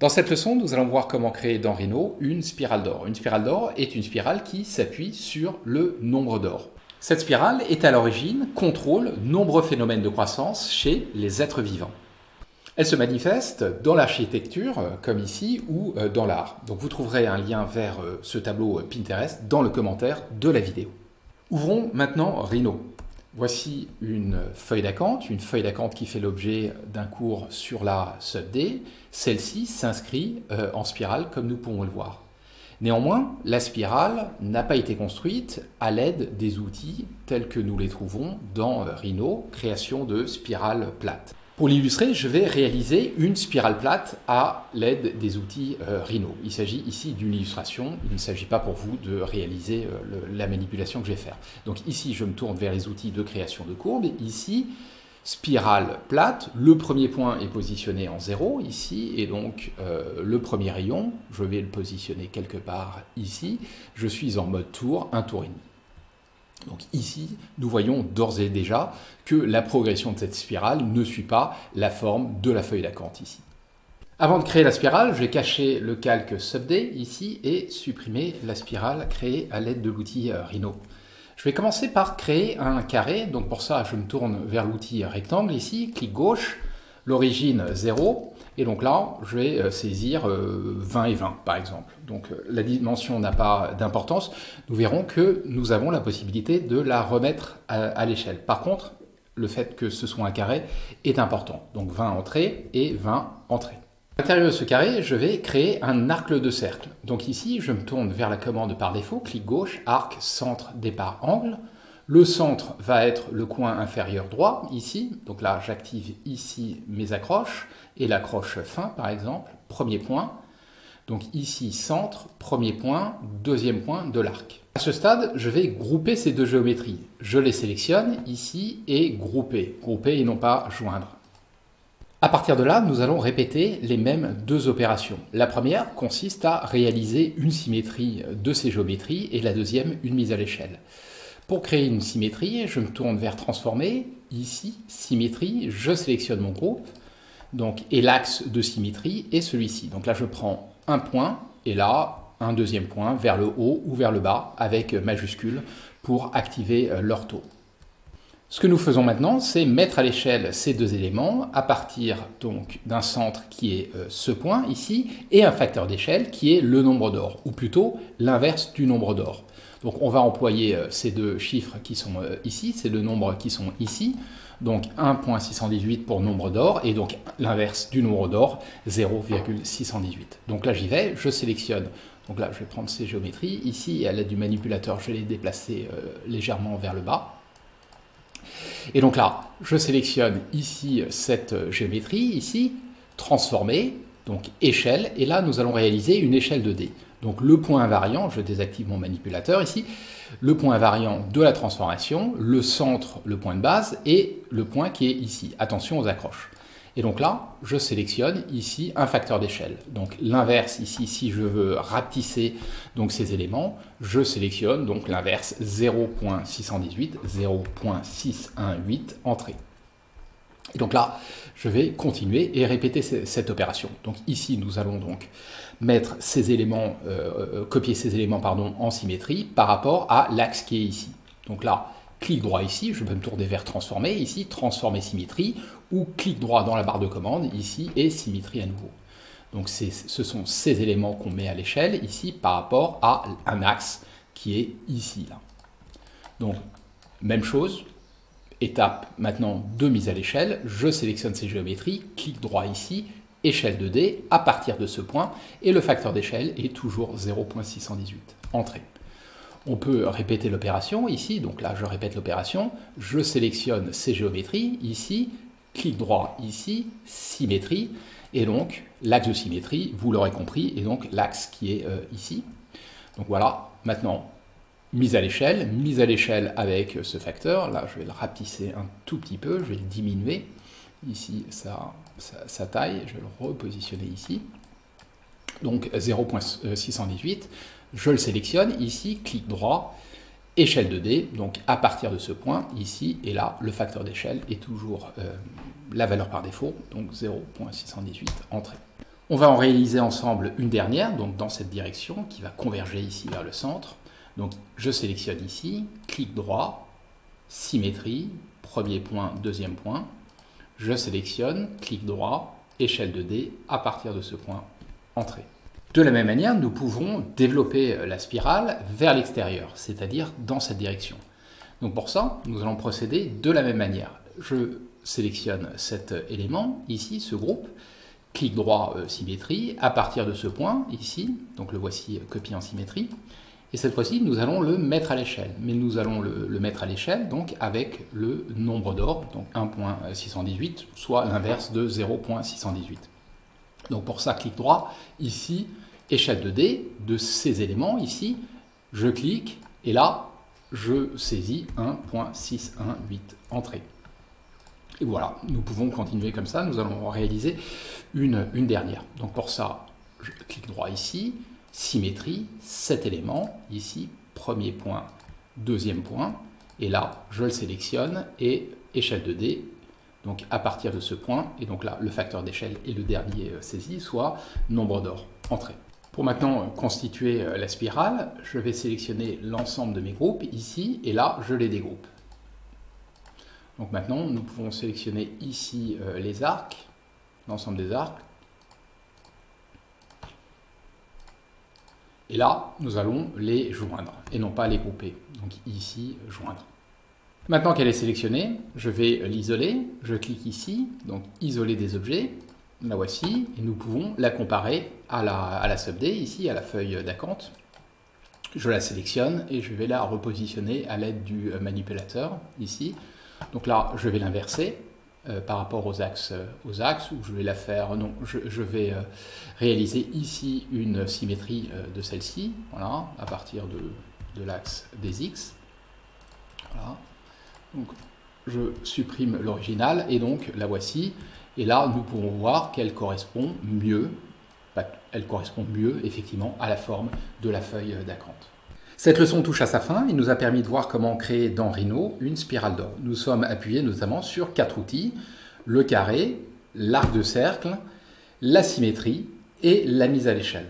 Dans cette leçon, nous allons voir comment créer dans Rhino une spirale d'or. Une spirale d'or est une spirale qui s'appuie sur le nombre d'or. Cette spirale est à l'origine, contrôle nombreux phénomènes de croissance chez les êtres vivants. Elle se manifeste dans l'architecture, comme ici, ou dans l'art. Donc vous trouverez un lien vers ce tableau Pinterest dans le commentaire de la vidéo. Ouvrons maintenant Rhino. Voici une feuille d'acanthe qui fait l'objet d'un cours sur la SUBD. Celle-ci s'inscrit en spirale comme nous pouvons le voir. Néanmoins, la spirale n'a pas été construite à l'aide des outils tels que nous les trouvons dans Rhino, création de spirale plate. Pour l'illustrer, je vais réaliser une spirale plate à l'aide des outils Rhino. Il s'agit ici d'une illustration, il ne s'agit pas pour vous de réaliser la manipulation que je vais faire. Donc ici, je me tourne vers les outils de création de courbes. Ici, spirale plate, le premier point est positionné en 0 ici, et donc le premier rayon, je vais le positionner quelque part ici. Je suis en mode tour, un tour et demi. Donc ici, nous voyons d'ores et déjà que la progression de cette spirale ne suit pas la forme de la feuille d'acanthe ici. Avant de créer la spirale, je vais cacher le calque SUBD ici et supprimer la spirale créée à l'aide de l'outil Rhino. Je vais commencer par créer un carré, donc pour ça je me tourne vers l'outil rectangle ici, clic gauche, l'origine 0, et donc là je vais saisir 20 et 20 par exemple. Donc la dimension n'a pas d'importance, nous verrons que nous avons la possibilité de la remettre à l'échelle. Par contre, le fait que ce soit un carré est important, donc 20 entrées et 20 entrées. À l'intérieur de ce carré, je vais créer un arc de cercle. Donc ici, je me tourne vers la commande par défaut, clic gauche, arc, centre, départ, angle. Le centre va être le coin inférieur droit, ici. Donc là, j'active ici mes accroches et l'accroche fin, par exemple, premier point. Donc ici, centre, premier point, deuxième point de l'arc. À ce stade, je vais grouper ces deux géométries. Je les sélectionne ici et grouper. Grouper et non pas joindre. À partir de là, nous allons répéter les mêmes deux opérations. La première consiste à réaliser une symétrie de ces géométries et la deuxième, une mise à l'échelle. Pour créer une symétrie, je me tourne vers Transformer, ici, Symétrie, je sélectionne mon groupe, donc, et l'axe de symétrie est celui-ci. Donc là, je prends un point et là, un deuxième point vers le haut ou vers le bas avec majuscule pour activer l'ortho. Ce que nous faisons maintenant, c'est mettre à l'échelle ces deux éléments à partir donc d'un centre qui est ce point ici et un facteur d'échelle qui est le nombre d'or, ou plutôt l'inverse du nombre d'or. Donc on va employer ces deux chiffres qui sont ici, c'est le nombre qui sont ici, donc 1.618 pour nombre d'or et donc l'inverse du nombre d'or, 0,618. Donc là j'y vais, je sélectionne. Donc là je vais prendre ces géométries, ici et à l'aide du manipulateur je vais les déplacer légèrement vers le bas. Et donc là, je sélectionne ici cette géométrie, ici, transformer, donc échelle, et là nous allons réaliser une échelle de D. Donc le point invariant, je désactive mon manipulateur ici, le point invariant de la transformation, le centre, le point de base, et le point qui est ici. Attention aux accroches. Et donc là, je sélectionne ici un facteur d'échelle. Donc l'inverse ici, si je veux rapetisser donc ces éléments, je sélectionne donc l'inverse 0.618, 0.618 entrée. Et donc là, je vais continuer et répéter cette opération. Donc ici, nous allons donc mettre ces éléments, copier ces éléments pardon, en symétrie par rapport à l'axe qui est ici. Donc là, clic droit ici, je peux me tourner vers Transformer, ici, Transformer symétrie, ou clic droit dans la barre de commande, ici, et symétrie à nouveau. Donc ce sont ces éléments qu'on met à l'échelle, ici, par rapport à un axe qui est ici. Là. Donc, même chose, étape maintenant de mise à l'échelle, je sélectionne ces géométries, clic droit ici, échelle de D, à partir de ce point, et le facteur d'échelle est toujours 0.618, entrée. On peut répéter l'opération ici, donc là je répète l'opération, je sélectionne ces géométries ici, clic droit ici, symétrie, et donc l'axe de symétrie, vous l'aurez compris, et donc l'axe qui est ici. Donc voilà, maintenant mise à l'échelle avec ce facteur, là je vais le rapetisser un tout petit peu, je vais le diminuer, ici sa taille, je vais le repositionner ici, donc 0.618, je le sélectionne, ici, clic droit, échelle de D, donc à partir de ce point, ici, et là, le facteur d'échelle est toujours la valeur par défaut, donc 0.618, entrée. On va en réaliser ensemble une dernière, donc dans cette direction, qui va converger ici vers le centre. Donc je sélectionne ici, clic droit, symétrie, premier point, deuxième point. Je sélectionne, clic droit, échelle de dés, à partir de ce point, entrée. De la même manière, nous pouvons développer la spirale vers l'extérieur, c'est-à-dire dans cette direction. Donc pour ça, nous allons procéder de la même manière. Je sélectionne cet élément, ici, ce groupe, clic droit, symétrie, à partir de ce point, ici, donc le voici copié en symétrie, et cette fois-ci, nous allons le mettre à l'échelle. Mais nous allons le mettre à l'échelle, donc avec le nombre d'or, donc 1.618, soit l'inverse de 0.618. Donc pour ça, clic droit, ici, échelle de dés, de ces éléments, ici, je clique, et là, je saisis 1.618, entrée. Et voilà, nous pouvons continuer comme ça, nous allons réaliser une dernière. Donc pour ça, je clique droit ici, symétrie, cet élément, ici, premier point, deuxième point, et là, je le sélectionne, et échelle de dés, donc à partir de ce point, et donc là, le facteur d'échelle est le dernier saisi, soit nombre d'or, entrée. Pour maintenant constituer la spirale, je vais sélectionner l'ensemble de mes groupes, ici, et là, je les dégroupe. Donc maintenant, nous pouvons sélectionner ici les arcs, l'ensemble des arcs. Et là, nous allons les joindre, et non pas les grouper. Donc ici, joindre. Maintenant qu'elle est sélectionnée, je vais l'isoler. Je clique ici, donc isoler des objets. La voici, et nous pouvons la comparer à la sub-D, ici, à la feuille d'acanthe. Je la sélectionne et je vais la repositionner à l'aide du manipulateur, ici. Donc là, je vais l'inverser par rapport aux axes, où je vais la faire, non, je vais réaliser ici une symétrie de celle-ci, voilà, à partir de l'axe des X. Voilà. Donc, je supprime l'original et donc la voici. Et là, nous pourrons voir qu'elle correspond mieux, effectivement à la forme de la feuille d'acanthe. Cette leçon touche à sa fin et nous a permis de voir comment créer dans Rhino une spirale d'or. Nous sommes appuyés notamment sur 4 outils, le carré, l'arc de cercle, la symétrie et la mise à l'échelle.